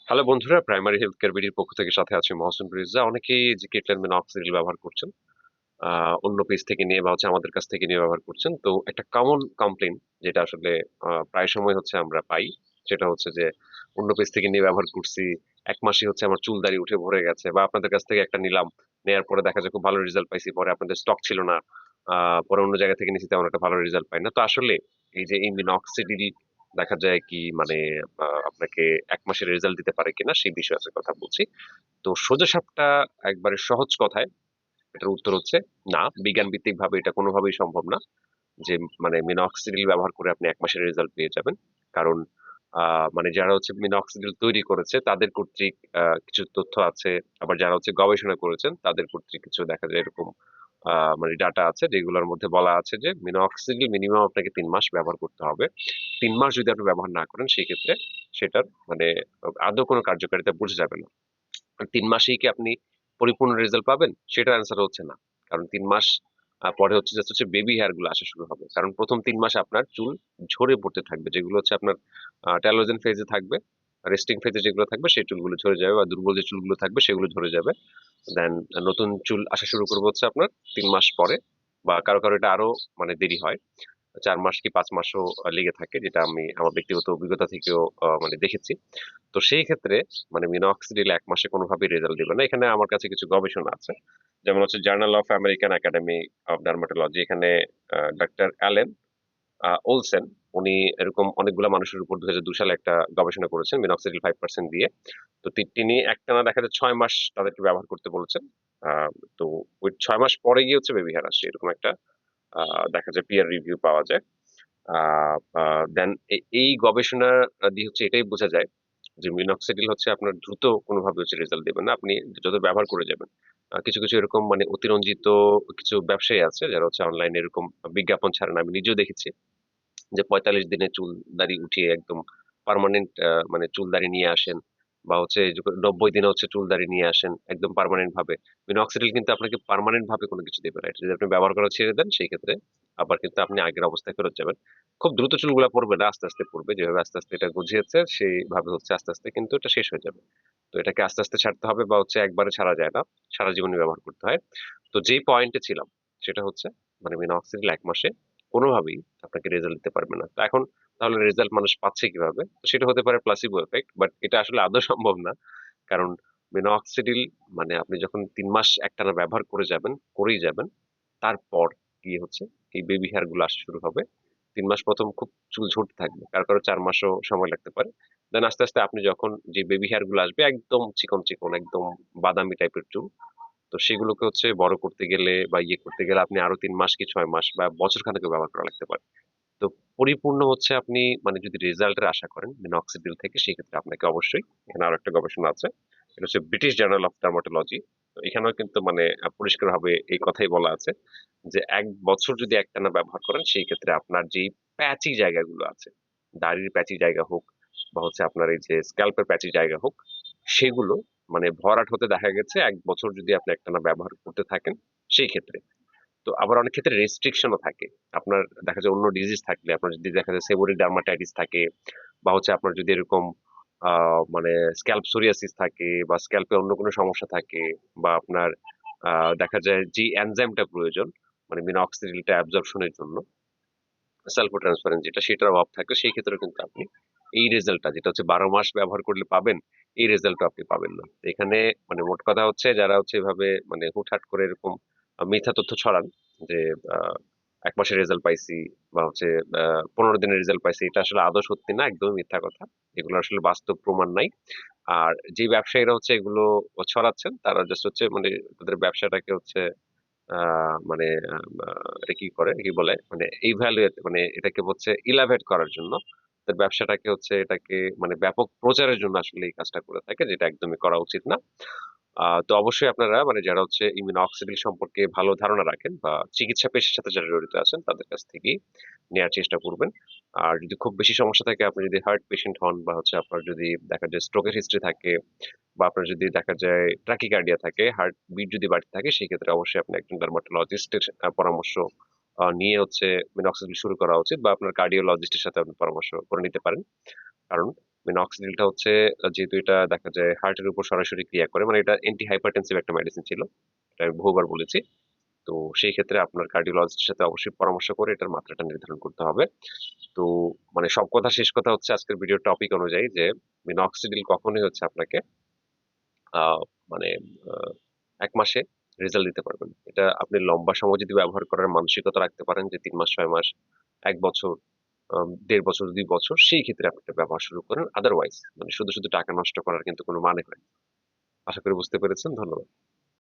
Hello বন্ধুরা, primary health care বিডির পক্ষ থেকে সাথে আছে মহসিন রিজা। অনেকেই যে কেটলেন মিনক্সিডিল ব্যবহার করছেন, অন্য পেজ থেকে নিয়ে বা হচ্ছে আমাদের কাছ থেকে নিয়ে ব্যবহার করছেন। তো একটা কমন কমপ্লেন যেটা আসলে প্রায় সময় হচ্ছে আমরা পাই, সেটা হচ্ছে যে অন্য পেজ থেকে নিয়ে ব্যবহার করছি, 1 মাসই হচ্ছে আমার চুল দাড়ি উঠে ভরে গেছে, বা আপনাদের কাছ থেকে একটা নিলাম, নেয়ার পরে দেখা যায় খুব ভালো রেজাল্ট পাইছি, পরে আপনাদের স্টক ছিল না, পরে অন্য জায়গা থেকে নিয়েছি, তেমন একটা ভালো রেজাল্ট পাই না। তো আসলে এই যে এই মিনক্সিডিল দেখা যায় কি মানে আপনাকে 1 মাসের রেজাল্ট দিতে পারে কিনা সেই বিষয়ে আজকে কথা বলছি। তো সোজা সাপটা একবারে সহজ কথায় এটার উত্তর হচ্ছে না। বিজ্ঞান ভিত্তিক ভাবে এটা কোনোভাবেই সম্ভব না যে মানে মিনক্সিডিল ব্যবহার করে আপনি 1 মাসের রেজাল্ট পেয়ে যাবেন। কারণ মানে যারা হচ্ছে মিনক্সিডিল তৈরি করেছে তাদের কর্তৃক কিছু তথ্য আছে, আবার যারা হচ্ছে গবেষণা করেছেন তাদের কর্তৃক কিছু দেখা যায় এরকম মানে ডাটা আছে, যেগুলোর মধ্যে বলা আছে যে মিনক্সিডিল মিনিমাম আপনাকে 3 মাস ব্যবহার করতে হবে। 3 মাস যদি আপনি ব্যবহার না করেন সেই ক্ষেত্রে সেটার মানে আদৌ কোনো কার্যকারিতা বোঝা যাবে না। 3 মাসেই কি আপনি পরিপূর্ণ রেজাল্ট পাবেন? সেটার অ্যান্সার হচ্ছে না। কারণ 3 মাস পরে হচ্ছে জাস্ট হচ্ছে বেবি হেয়ার গুলো আসা শুরু হবে। কারণ প্রথম 3 মাসে আপনার চুল ঝরে পড়তে থাকবে, যেগুলো হচ্ছে আপনার টেলোজেন ফেজে থাকবে, রেস্টিং ফেজে যেগুলো থাকবে সেই চুলগুলো ঝরে যাবে, বা দুর্বল যে চুলগুলো থাকবে সেগুলো ঝরে যাবে। দেন নতুন চুল আসা শুরু করবে হচ্ছে আপনার 3 মাস পরে, বা কারো কারো এটা আরো মানে দেরি হয়, 4 মাস কি 5 মাসও লেগে থাকে, যেটা আমি আমার ব্যক্তিগত অভিজ্ঞতা থেকেও মানে দেখেছি। তো সেই ক্ষেত্রে মানে মিনক্সিডিল 1 মাসে কোনোভাবেই রেজাল্ট দিবে না। এখানে আমার কাছে কিছু গবেষণা আছে, যেমন হচ্ছে journal of American academy of dermatology. এখানে ডক্টর অ্যালেন ওলসেন, উনি এরকম অনেকগুলো মানুষের উপর 2002 সালে একটা গবেষণা করেছেন মিনক্সিডিল 5% দিয়ে। তো তিনি একটানা দেখা যায় 6 মাস তাদেরকে ব্যবহার করতে বলেছেন। আহ, তো ওই 6 মাস পরে গিয়ে হচ্ছে বেবি হেয়ার আসছে, এরকম একটা দেখা যায় পিয়ার রিভিউ পাওয়া যায়। দেন এই গবেষণা দিয়ে হচ্ছে এটাই বোঝা যায় যে মিনক্সিডিল হচ্ছে আপনার দ্রুত কোনোভাবে হচ্ছে রেজাল্ট দেবে না, আপনি যত ব্যবহার করে যাবেন। কিছু কিছু এরকম মানে অতিরঞ্জিত কিছু ব্যবসায়ী আছে যারা হচ্ছে অনলাইনে এরকম বিজ্ঞাপন ছাড়েন, আমি নিজেও দেখেছি, যে 45 দিনে চুল দাড়ি উঠিয়ে একদম পার্মানেন্ট মানে চুল দাড়ি নিয়ে আসেন, বা হচ্ছে এই যে 90 দিনে হচ্ছে চুল দাড়ি নিয়ে আসেন একদম পার্মানেন্ট ভাবে। মিনক্সিডিল কিন্তু আপনাকে পার্মানেন্ট ভাবে কোনো কিছু দেবে না। এটা যদি আপনি ব্যবহার করা ছেড়ে দেন সেই ক্ষেত্রে আবার কিন্তু আপনি আগের অবস্থায় ফেরত যাবেন। খুব দ্রুত চুলগুলা পড়বে না, আস্তে আস্তে পড়বে, যেভাবে আস্তে আস্তে এটা গজিয়েছে সেইভাবে হচ্ছে আস্তে আস্তে কিন্তু এটা শেষ হয়ে যাবে। তো এটাকে আস্তে আস্তে ছাড়তে হবে, বা হচ্ছে একবারে ছাড়া যায় না, সারা জীবনই ব্যবহার করতে হয়। তো যেই পয়েন্টে ছিলাম সেটা হচ্ছে মানে মিনক্সিডিল 1 মাসে কোনোভাবেই আপনাকে রেজাল্ট দিতে পারবে না। তো এখন তাহলে রেজাল্ট মানুষ পাচ্ছে কিভাবে? তো সেটা হতে পারে প্লাসিবো এফেক্ট, বাট এটা আসলে আদৌ সম্ভব না। কারণ মিনক্সিডিল মানে আপনি যখন 3 মাস একটানা ব্যবহার করে যাবেন, করেই যাবেন, তারপর গিয়ে হচ্ছে এই বেবি হেয়ার গুলো আসা শুরু হবে। 3 মাস প্রথম খুব চুল ঝরতে থাকবে, কারো কারো 4 মাসও সময় লাগতে পারে। দেন আস্তে আস্তে আপনি যখন যে বেবি হেয়ার গুলো আসবে একদম চিকন চিকন, একদম বাদামি টাইপের চুল, তো সেগুলোকে হচ্ছে বড় করতে গেলে বা ইয়ে করতে গেলে আপনি আরো 3 মাস কি 6 মাস বা বছর খানেকও ব্যবহার করা লাগতে পারে। তো পরিপূর্ণ হচ্ছে আপনি মানে যদি রেজাল্টের আশা করেন মিনক্সিডিল থেকে, সেক্ষেত্রে আপনাকে অবশ্যই, এখানে আরো একটা গবেষণা আছে, এটা হচ্ছে ব্রিটিশ জার্নাল অফ ডার্মাটোলজি। তো এখানেও কিন্তু মানে পরিষ্কারভাবে এই কথাই বলা আছে যে 1 বছর যদি একটানা ব্যবহার করেন সেই ক্ষেত্রে আপনার যেই প্যাচি জায়গাগুলো আছে, দাড়ির প্যাচি জায়গা হোক বা হচ্ছে আপনার এই যে স্ক্যাল্পের প্যাচি জায়গা হোক, সেগুলো মানে ভরাট হতে দেখা গেছে 1 বছর যদি আপনি একটানা ব্যবহার করতে থাকেন সেই ক্ষেত্রে। তো আবার অনেক ক্ষেত্রে রেস্ট্রিকশনও থাকে। আপনার দেখা যায় অন্য ডিজিজ থাকলে, আপনার যদি দেখা যায় সেবোরিক ডার্মাটাইটিস থাকে, বা হচ্ছে আপনার যদি এরকম মানে স্ক্যাল্প সোরিয়াসিস থাকে, বা স্ক্যাল্পে অন্য কোনো সমস্যা থাকে, বা আপনার দেখা যায় যে এনজাইমটা প্রয়োজন মানে মিনক্সিডিলটা অ্যাবজর্পশনের জন্য, সালফো ট্রান্সফারেন্স যেটা, সেটার অভাব থাকে, সেই ক্ষেত্রে কিন্তু আপনি এই রেজাল্টটা যেটা হচ্ছে 12 মাস ব্যবহার করলে পাবেন, এই রেজাল্টটা আপনি পাবেন না। তো এখানে মানে মোট কথা হচ্ছে যারা হচ্ছে এভাবে মানে হুটহাট করে এরকম মিথ্যা তথ্য ছড়ান যে আহ, 1 মাসের রেজাল্ট পাইছি, বা হচ্ছে 15 দিনের রেজাল্ট পাইছি, এটা আসলে আদৌ সত্যি না, একদমই মিথ্যা কথা। এগুলো আসলে বাস্তব প্রমাণ নাই। আর যে ব্যবসায়ীরা হচ্ছে এগুলো ছড়াচ্ছেন তারা জাস্ট হচ্ছে মানে তাদের ব্যবসাটাকে হচ্ছে মানে এটা কি করে কি বলে মানে ইভ্যালুয়েট মানে এটাকে হচ্ছে ইলাভেট করার জন্য, তার ব্যবসাটাকে হচ্ছে এটাকে মানে ব্যাপক প্রচারের জন্য আসলে এই কাজটা করে থাকে, যেটা একদমই করা উচিত না। তো অবশ্যই আপনারা মানে যারা হচ্ছে ইমিউনোক্সিডিল সম্পর্কে ভালো ধারণা রাখেন বা চিকিৎসা পেশার সাথে যারা জড়িত আছেন তাদের কাছ থেকেই নেওয়ার চেষ্টা করবেন। আর যদি খুব বেশি সমস্যা থাকে, আপনি যদি হার্ট পেশেন্ট হন, বা হচ্ছে আপনার যদি দেখা যায় স্ট্রোকের হিস্ট্রি থাকে, বা আপনার যদি দেখা যায় ট্রাকিকার্ডিয়া থাকে, হার্ট বিট যদি বাড়তে থাকে, সেই ক্ষেত্রে অবশ্যই আপনি একজন ডার্মাটোলজিস্টের পরামর্শ নিয়ে হচ্ছে মিনক্সিডিল শুরু করা উচিত, বা আপনার কার্ডিওলজিস্টের সাথে আপনি পরামর্শ করে নিতে পারেন। কারণ মিনক্সিডিলটা হচ্ছে যেহেতু এটা দেখা যায় হার্টের উপর সরাসরি ক্রিয়া করে, মানে এটা অ্যান্টি হাইপারটেনসিভ একটা মেডিসিন ছিল, এটা আমি বহুবার বলেছি। তো সেই ক্ষেত্রে আপনার কার্ডিওলজিস্টের সাথে অবশ্যই পরামর্শ করে এটার মাত্রাটা নির্ধারণ করতে হবে। তো মানে সব কথা শেষ কথা হচ্ছে আজকের ভিডিওর টপিক অনুযায়ী যে মিনক্সিডিল কখনোই হচ্ছে আপনাকে আহ মানে আহ, 1 মাসে রেজাল্ট দিতে পারবেন। এটা আপনি লম্বা সময় যদি ব্যবহার করার মানসিকতা রাখতে পারেন যে 3 মাস, 6 মাস, 1 বছর, 1.5 বছর, 2 বছর, সেই ক্ষেত্রে আপনি এটা ব্যবহার শুরু করেন। আদারওয়াইজ মানে শুধু শুধু টাকা নষ্ট করার কিন্তু কোনো মানে হয় না। আশা করি বুঝতে পেরেছেন। ধন্যবাদ।